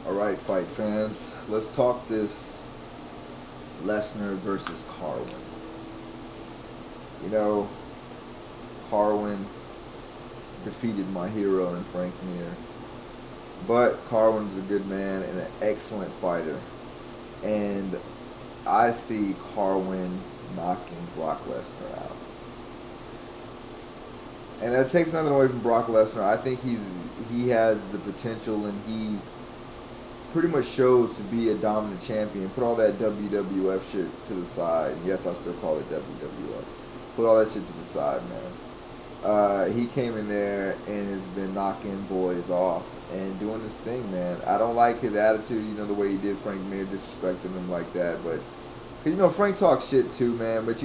Alright, fight fans. Let's talk this Lesnar versus Carwin. You know, Carwin defeated my hero in Frank Mir. But Carwin's a good man and an excellent fighter. And I see Carwin knocking Brock Lesnar out. And that takes nothing away from Brock Lesnar. I think he has the potential, and he pretty much shows to be a dominant champion. Put all that WWF shit to the side. Yes, I still call it WWF. Put all that shit to the side, man. He came in there and has been knocking boys off and doing this thing, man. I don't like his attitude, the way he did Frank Mir, disrespecting him like that. But, cause Frank talks shit too, man. But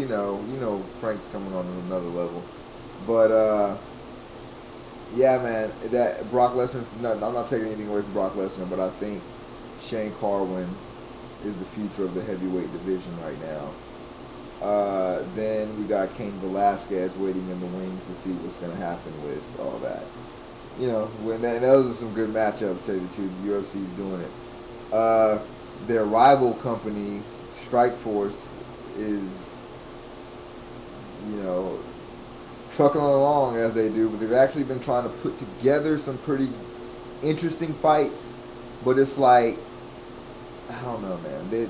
Frank's coming on another level. But, yeah, man, that Brock Lesnar's, no, I'm not taking anything away from Brock Lesnar, but I think Shane Carwin is the future of the heavyweight division right now. Then we got Cain Velasquez waiting in the wings to see what's going to happen with all that. Those are some good matchups, to tell you the truth. The UFC's doing it. Their rival company, Strikeforce, is, trucking along as they do, but they've actually been trying to put together some pretty interesting fights. But it's like, I don't know, man. They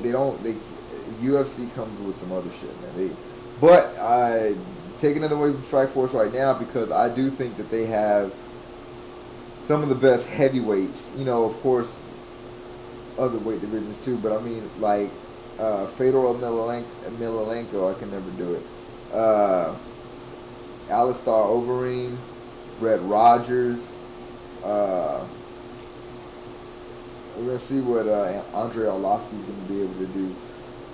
UFC comes with some other shit, man. But I take another away from Strikeforce right now because I do think that they have some of the best heavyweights. Of course, other weight divisions too. But I mean, like Fedor Emelianenko, I can never do it. Alistar Overeem, Brett Rogers. We're gonna see what Andre Arlovsky's gonna be able to do.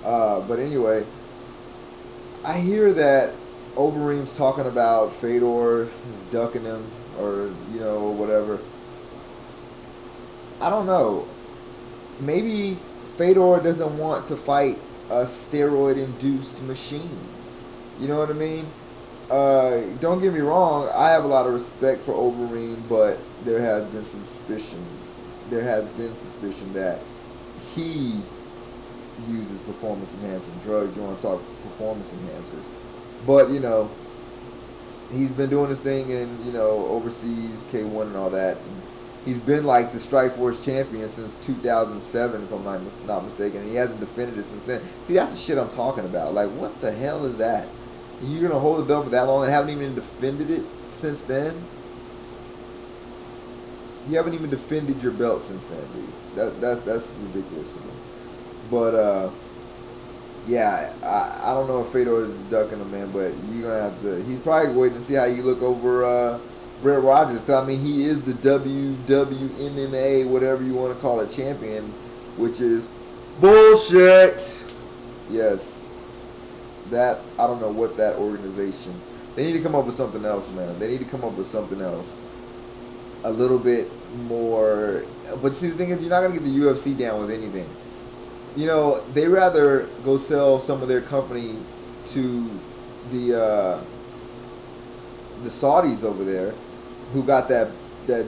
But anyway, I hear that Overeem's talking about Fedor is ducking him, or whatever. I don't know. Maybe Fedor doesn't want to fight a steroid-induced machine. You know what I mean? Don't get me wrong. I have a lot of respect for Overeem, but there has been suspicion. There has been suspicion that he uses performance-enhancing drugs. You want to talk performance enhancers? But he's been doing this thing in overseas, K1 and all that. And he's been like the Strikeforce champion since 2007, if I'm not mistaken, and he hasn't defended it since then. See, that's the shit I'm talking about. Like, what the hell is that? You're gonna hold the belt for that long and haven't even defended it since then? You haven't even defended your belt since then, dude. That's ridiculous to me. But yeah, I don't know if Fedor is ducking him, man, but you're gonna have to. He's probably waiting to see how you look over Brett Rogers. I mean, he is the WWMMA, whatever you want to call it, champion, which is bullshit. Yes. That, I don't know what that organization. They need to come up with something else, man. They need to come up with something else. A little bit more. But see, the thing is, you're not going to get the UFC down with anything. They rather go sell some of their company to the Saudis over there, who got that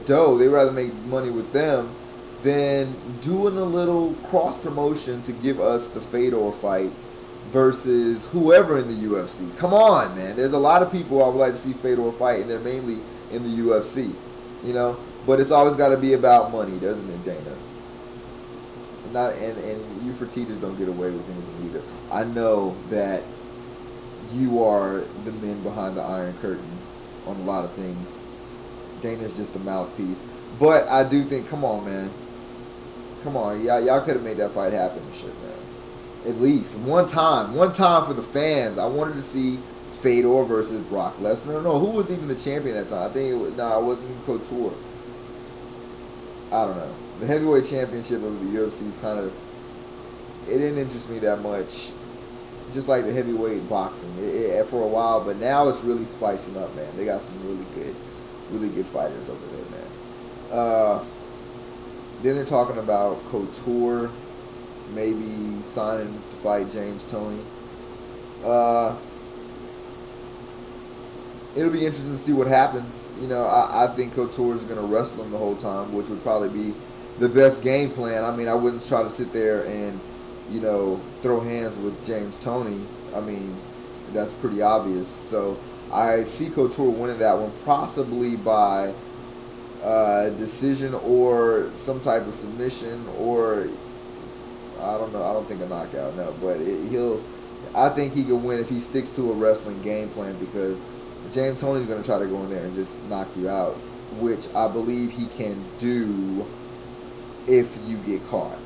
dough. They rather make money with them than doing a little cross promotion to give us the Fedor fight versus whoever in the UFC. Come on, man. There's a lot of people I would like to see Fedor fight, and they're mainly in the UFC. But it's always got to be about money, doesn't it, Dana? And you Fertitas don't get away with anything either. I know that you are the men behind the Iron Curtain on a lot of things. Dana's just a mouthpiece. But I do think, come on, man. Come on, y'all could have made that fight happen and shit, man. At least one time for the fans. I wanted to see Fedor versus Brock Lesnar. No, who was even the champion at that time? I think it wasn't even Couture. I don't know. The heavyweight championship of the UFC is kind of, it didn't interest me that much. Just like the heavyweight boxing, for a while, but now it's really spicing up, man. They got some really good fighters over there, man. Then they're talking about Couture maybe signing to fight James Toney. It'll be interesting to see what happens. I think Couture is going to wrestle him the whole time, which would probably be the best game plan. I mean, I wouldn't try to sit there and, throw hands with James Toney. I mean, that's pretty obvious. So I see Couture winning that one, possibly by decision or some type of submission, or I don't know. I don't think a knockout. No, but he'll. I think he could win if he sticks to a wrestling game plan, because James Toney's going to try to go in there and just knock you out, which I believe he can do if you get caught.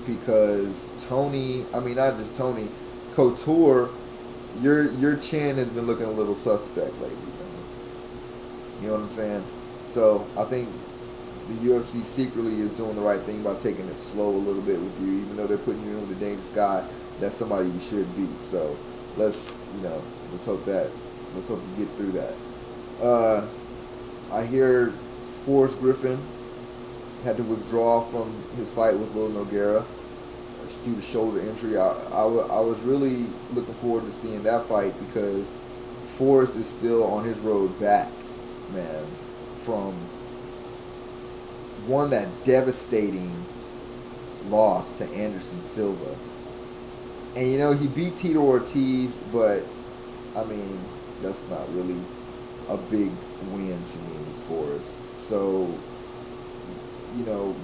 Because Toney, I mean, not just Toney, Couture, your chin has been looking a little suspect lately. You know what I'm saying? So I think the UFC secretly is doing the right thing by taking it slow a little bit with you, even though they're putting you in with a dangerous guy. That's somebody you should beat. So let's let's hope you get through that. I hear Forrest Griffin had to withdraw from his fight with Lil Nogueira due to shoulder injury. I was really looking forward to seeing that fight, because Forrest is still on his road back, man, from that devastating loss to Anderson Silva. And he beat Tito Ortiz, but I mean, that's not really a big win to me, Forrest. So,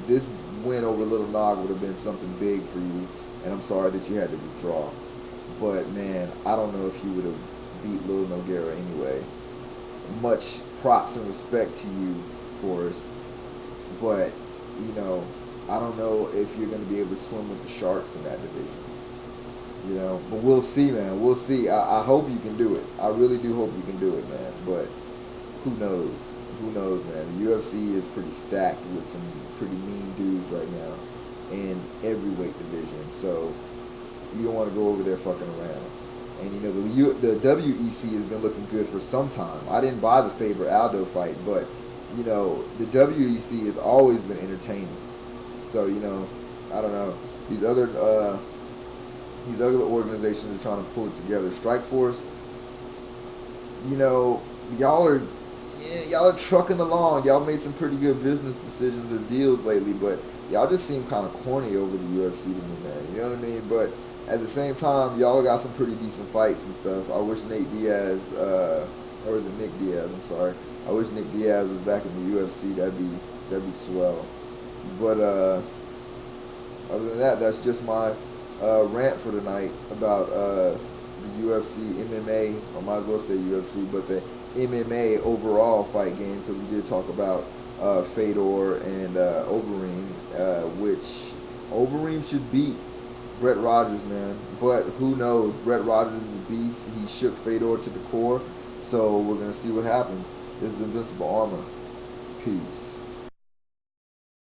this win over Little Nog would have been something big for you, and I'm sorry that you had to withdraw. But man, I don't know if you would have beat Lil Nogueira anyway. Much props and respect to you, Forrest. But, I don't know if you're going to be able to swim with the sharks in that division. But we'll see, man. We'll see. I hope you can do it. I really do hope you can do it, man. But who knows? Who knows, man? The UFC is pretty stacked with some pretty mean dudes right now in every weight division. So you don't want to go over there fucking around. And the WEC has been looking good for some time. I didn't buy the Faber Aldo fight, but the WEC has always been entertaining. So I don't know, these other organizations are trying to pull it together. Strikeforce, y'all are trucking along. Y'all made some pretty good business decisions or deals lately, but y'all just seem kind of corny over the UFC to me, man. You know what I mean? But at the same time, y'all got some pretty decent fights and stuff. I wish Nate Diaz, or is it Nick Diaz? I'm sorry. I wish Nick Diaz was back in the UFC. That'd be swell. But other than that, that's just my rant for tonight about the UFC, MMA. I might as well say UFC, but the MMA overall fight game, because we did talk about Fedor and Overeem, which Overeem should beat Brett Rogers, man. But who knows? Brett Rogers is a beast. He shook Fedor to the core. So we're going to see what happens. This is Invincible Armor. Peace.